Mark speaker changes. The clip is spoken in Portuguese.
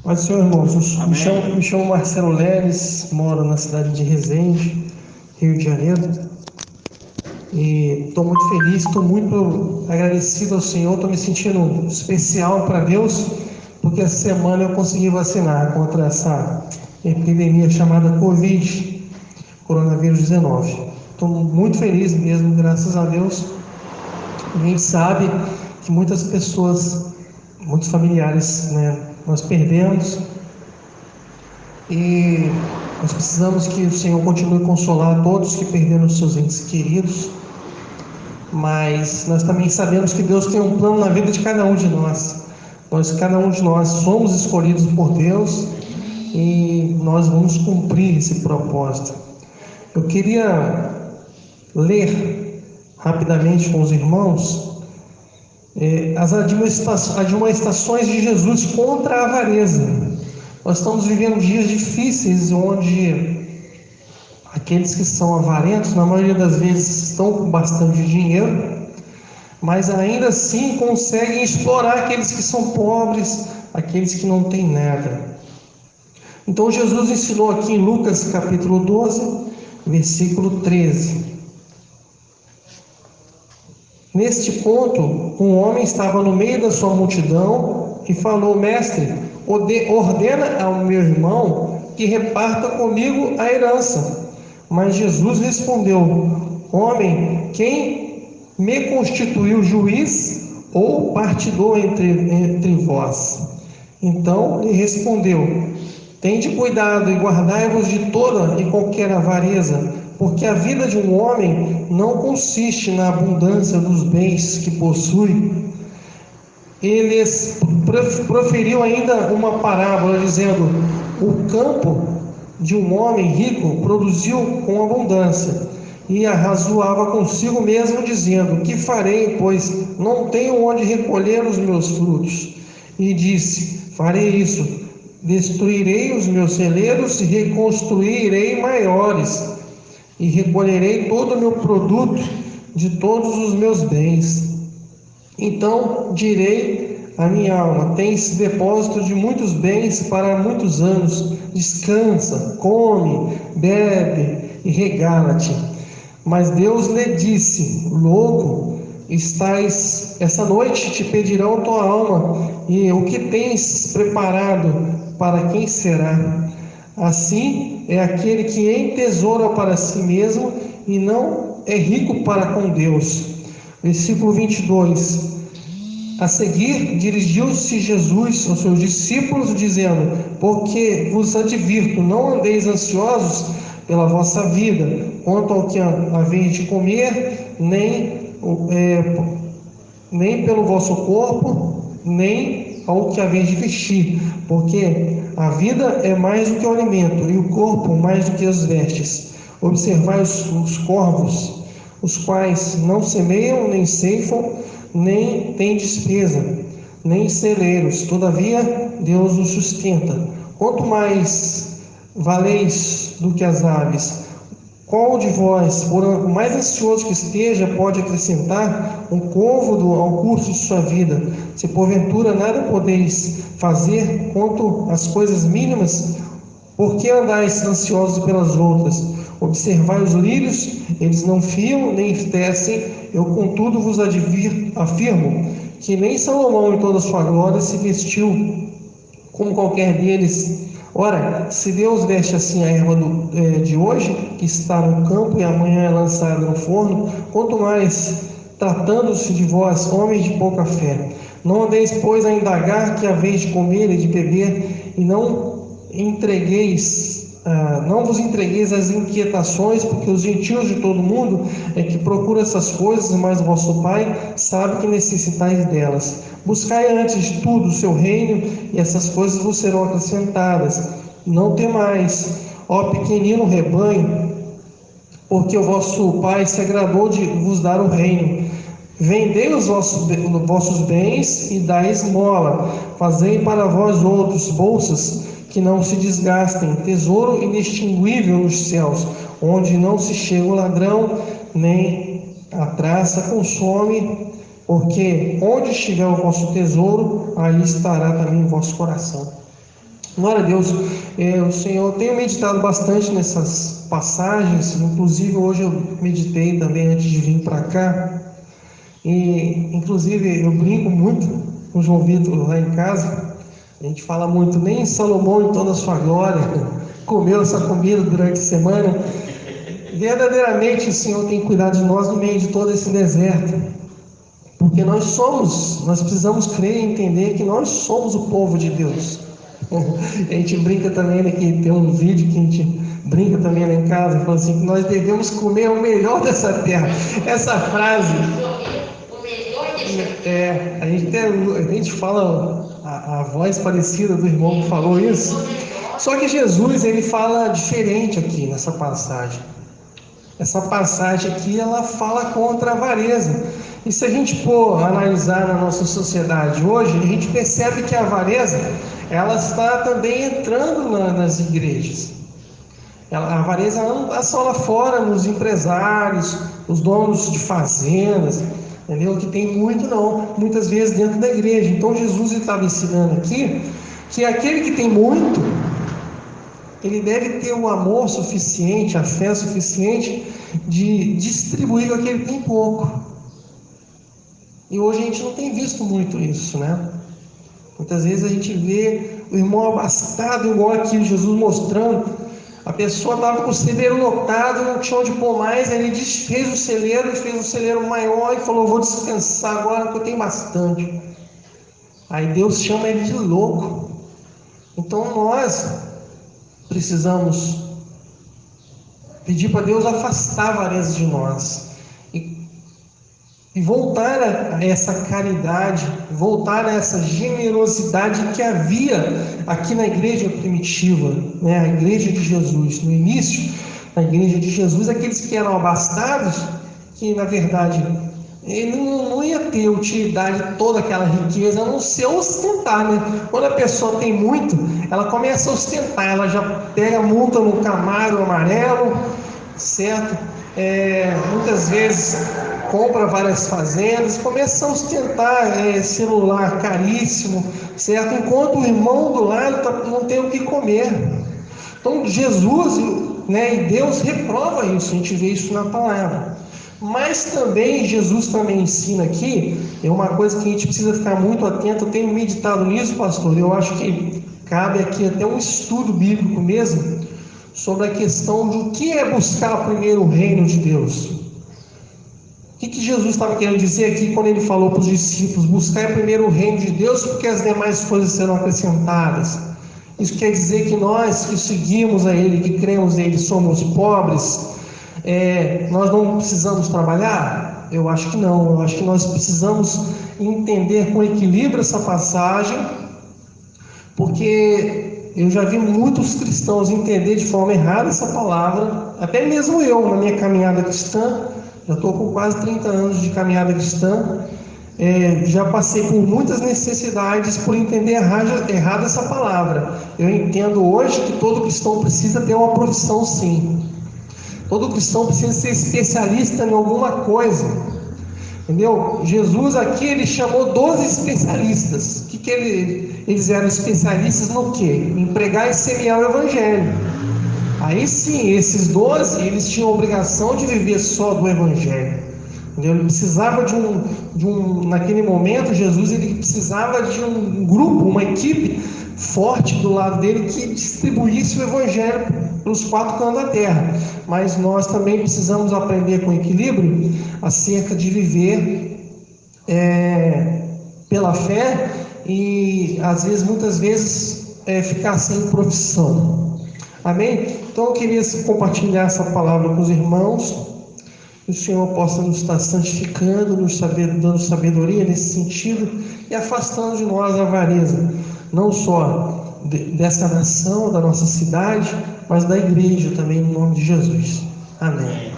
Speaker 1: Pode ser, irmãos. Me
Speaker 2: Amém.
Speaker 1: chamo Marcelo Leles, moro na cidade de Resende, Rio de Janeiro. E estou muito feliz, estou muito agradecido ao Senhor, estou me sentindo especial para Deus, porque essa semana eu consegui vacinar contra essa epidemia chamada Covid, coronavírus 19. Estou muito feliz mesmo, graças a Deus. A gente sabe que muitas pessoas, muitos familiares, né, nós perdemos. E nós precisamos que o Senhor continue a consolar todos que perderam seus entes queridos, mas nós também sabemos que Deus tem um plano na vida de cada um de nós. Cada um de nós somos escolhidos por Deus e nós vamos cumprir esse propósito. Eu queria ler rapidamente com os irmãos as admoestações de Jesus contra a avareza. Nós estamos vivendo dias difíceis onde aqueles que são avarentos, na maioria das vezes, estão com bastante dinheiro, mas ainda assim conseguem explorar aqueles que são pobres, aqueles que não têm nada. Então Jesus ensinou aqui em Lucas capítulo 12, versículo 13. Neste ponto, um homem estava no meio da sua multidão e falou: Mestre, ordena ao meu irmão que reparta comigo a herança. Mas Jesus respondeu: Homem, quem me constituiu juiz ou partidor entre vós? Então lhe respondeu: Tende cuidado e guardai-vos de toda e qualquer avareza, porque a vida de um homem não consiste na abundância dos bens que possui. Eles proferiu ainda uma parábola dizendo: o campo de um homem rico produziu com abundância, e arrazoava consigo mesmo dizendo: que farei, pois não tenho onde recolher os meus frutos? E disse: farei isso, destruirei os meus celeiros e reconstruirei maiores, e recolherei todo o meu produto de todos os meus bens. Então direi à minha alma: tens depósito de muitos bens para muitos anos, descansa, come, bebe e regala-te. Mas Deus lhe disse: louco, esta noite te pedirão tua alma, e o que tens preparado, para quem será? Assim é aquele que entesoura para si mesmo e não é rico para com Deus. Versículo 22. A seguir, dirigiu-se Jesus aos seus discípulos, dizendo: porque vos advirto, não andeis ansiosos pela vossa vida, quanto ao que haveis de comer, nem pelo vosso corpo, nem ao que haveis de vestir, porque a vida é mais do que o alimento, e o corpo mais do que as vestes. Observai os corvos, os quais não semeiam, nem ceifam, nem têm despesa, nem celeiros, todavia Deus os sustenta. Quanto mais valeis do que as aves? Qual de vós, por mais ansioso que esteja, pode acrescentar um côvado ao curso de sua vida? Se porventura nada podeis fazer quanto às coisas mínimas, por que andais ansiosos pelas outras? Observai os lírios, eles não fiam nem tecem. Eu, contudo, vos afirmo que nem Salomão, em toda a sua glória, se vestiu como qualquer deles. Ora, se Deus veste assim a erva de hoje, que está no campo e amanhã é lançada no forno, quanto mais tratando-se de vós, homens de pouca fé. Não andeis, pois, a indagar que haveis de comer e de beber, e não vos entregueis às inquietações, porque os gentios de todo mundo é que procuram essas coisas, mas vosso Pai sabe que necessitais delas. Buscai antes de tudo o seu reino, e essas coisas vos serão acrescentadas. Não temais, ó pequenino rebanho, porque o vosso Pai se agradou de vos dar o reino. Vendei os vossos bens e dai esmola. Fazei para vós outros bolsas que não se desgastem, tesouro inextinguível nos céus, onde não se chega o ladrão, nem a traça consome, porque onde estiver o vosso tesouro, aí estará também o vosso coração. Glória a Deus. O Senhor, eu tenho meditado bastante nessas passagens, inclusive hoje eu meditei também antes de vir para cá, e inclusive eu brinco muito com o João Vitor lá em casa. A gente fala muito, nem Salomão em toda a sua glória comeu essa comida durante a semana. Verdadeiramente o Senhor tem cuidado de nós no meio de todo esse deserto, porque nós precisamos crer e entender que nós somos o povo de Deus. A gente brinca também, né, que tem um vídeo que a gente brinca também lá em casa, fala assim, que nós devemos comer o melhor dessa terra. Essa frase, a gente fala a voz parecida do irmão que falou isso, só que Jesus, ele fala diferente aqui nessa passagem. Essa passagem aqui, ela fala contra a avareza. E se a gente for analisar na nossa sociedade hoje, a gente percebe que a avareza, ela está também entrando nas igrejas. A avareza não está só lá fora, nos empresários, os donos de fazendas, entendeu? Que tem muito não, muitas vezes dentro da igreja. Então Jesus estava ensinando aqui que aquele que tem muito, ele deve ter o amor suficiente, a fé suficiente de distribuir com aquele que tem pouco. E hoje a gente não tem visto muito isso, né? Muitas vezes a gente vê o irmão abastado, igual aqui Jesus mostrando. A pessoa estava com o celeiro lotado, não tinha onde pôr mais, ele desfez o celeiro e fez um celeiro maior e falou, vou descansar agora porque eu tenho bastante. Aí Deus chama ele de louco. Então nós precisamos pedir para Deus afastar a avareza de nós e voltar a essa caridade, voltar a essa generosidade que havia aqui na igreja primitiva, né? A igreja de Jesus. No início, na igreja de Jesus, aqueles que eram abastados, que na verdade ele não ia ter utilidade toda aquela riqueza, a não ser ostentar, né? Quando a pessoa tem muito, ela começa a ostentar, ela já pega a multa no Camaro amarelo, certo? Muitas vezes compra várias fazendas, começa a ostentar celular caríssimo, certo? Enquanto o irmão do lado não tem o que comer. Então Jesus, né, e Deus reprova isso, a gente vê isso na palavra. Mas também, Jesus também ensina aqui, é uma coisa que a gente precisa ficar muito atento. Eu tenho meditado nisso, pastor, eu acho que cabe aqui até um estudo bíblico mesmo, sobre a questão do que é buscar primeiro o reino de Deus. O que Jesus estava querendo dizer aqui quando ele falou para os discípulos, buscar primeiro o reino de Deus, porque as demais coisas serão acrescentadas? Isso quer dizer que nós que seguimos a Ele, que cremos nele, somos pobres, nós não precisamos trabalhar? Eu acho que não. Eu acho que nós precisamos entender com equilíbrio essa passagem, porque eu já vi muitos cristãos entender de forma errada essa palavra, até mesmo eu, na minha caminhada cristã. Já estou com quase 30 anos de caminhada cristã, já passei por muitas necessidades por entender errado essa palavra. Eu entendo hoje que todo cristão precisa ter uma profissão, sim. Todo cristão precisa ser especialista em alguma coisa, entendeu? Jesus aqui, ele chamou 12 especialistas. Eles eram especialistas no quê? Em pregar e semear o evangelho. Aí sim, esses 12, eles tinham a obrigação de viver só do evangelho, entendeu? Ele precisava naquele momento, Jesus, ele precisava de um grupo, uma equipe forte do lado dele que distribuísse o evangelho para os 4 cantos da terra. Mas nós também precisamos aprender com equilíbrio acerca de viver pela fé e muitas vezes ficar sem profissão. Amém? Então eu queria compartilhar essa palavra com os irmãos, que o Senhor possa nos estar santificando, dando sabedoria nesse sentido e afastando de nós a avareza, não só dessa nação, da nossa cidade, mas da igreja também, em nome de Jesus. Amém.